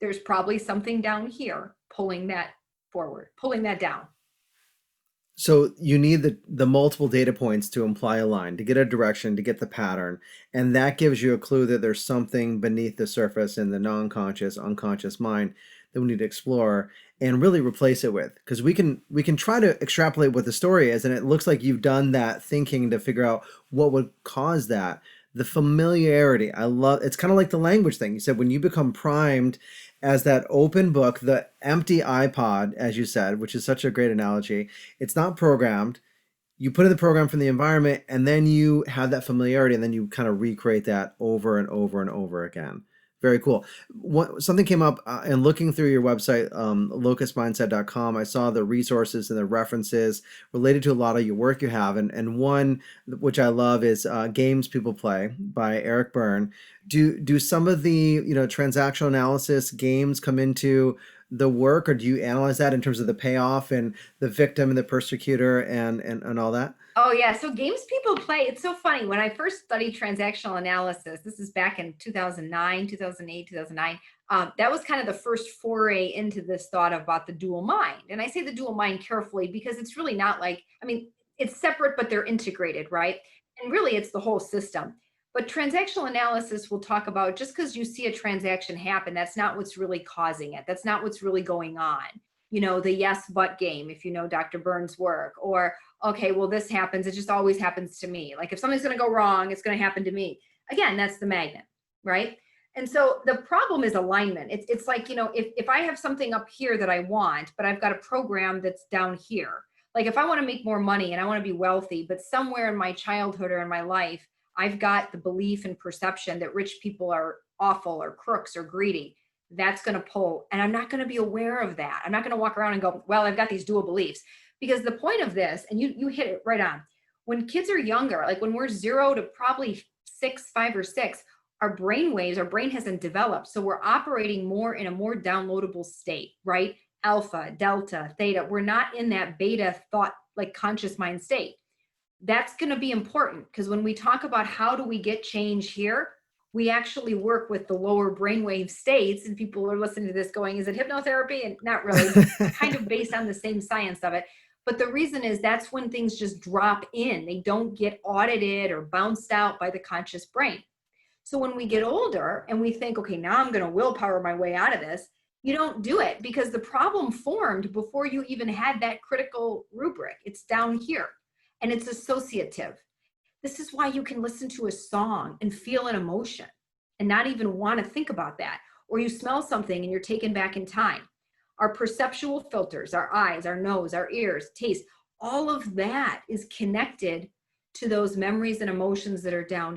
there's probably something down here pulling that forward, pulling that down. So you need the multiple data points to imply a line, to get a direction, to get the pattern. And that gives you a clue that there's something beneath the surface in the non-conscious, unconscious mind that we need to explore and really replace it with. Because we can try to extrapolate what the story is, and it looks like you've done that thinking to figure out what would cause that. The familiarity, I love it's kind of like the language thing. You said when you become primed as that open book, the empty iPod, as you said, which is such a great analogy. It's not programmed. You put in the program from the environment, and then you have that familiarity, and then you kind of recreate that over and over and over again. Very cool. Something came up in looking through your website, locusmindset.com. I saw the resources and the references related to a lot of your work you have. And one, which I love, is Games People Play by Eric Byrne. Do some of the transactional analysis games come into the work, or do you analyze that in terms of the payoff and the victim and the persecutor and all that? Oh yeah, so games people play, it's so funny. When I first studied transactional analysis, this is back in 2009, 2008, 2009, that was kind of the first foray into this thought about the dual mind. And I say the dual mind carefully because it's really not like, I mean, it's separate, but they're integrated, right? And really it's the whole system. But transactional analysis will talk about just because you see a transaction happen, that's not what's really causing it. That's not what's really going on. The yes, but game, if you know Dr. Burns' work, or okay, well, this happens. It just always happens to me. Like if something's going to go wrong, it's going to happen to me. Again, that's the magnet, right? And so the problem is alignment. It's like, if I have something up here that I want, but I've got a program that's down here. Like if I want to make more money and I want to be wealthy, but somewhere in my childhood or in my life, I've got the belief and perception that rich people are awful or crooks or greedy. That's going to pull. And I'm not going to be aware of that. I'm not going to walk around and go, well, I've got these dual beliefs. Because the point of this, and you hit it right on, when kids are younger, like when we're 0 to probably 6, 5 or 6, our brain waves, our brain hasn't developed. So we're operating more in a more downloadable state, right? Alpha, delta, theta. We're not in that beta thought, like conscious mind state. That's going to be important because when we talk about how do we get change here, we actually work with the lower brainwave states, and people are listening to this going, is it hypnotherapy? And not really, kind of based on the same science of it. But the reason is that's when things just drop in. They don't get audited or bounced out by the conscious brain. So when we get older and we think, okay, now I'm going to willpower my way out of this, you don't do it because the problem formed before you even had that critical rubric. It's down here and it's associative. This is why you can listen to a song and feel an emotion and not even want to think about that. Or you smell something and you're taken back in time. Our perceptual filters, our eyes, our nose, our ears, taste, all of that is connected to those memories and emotions that are down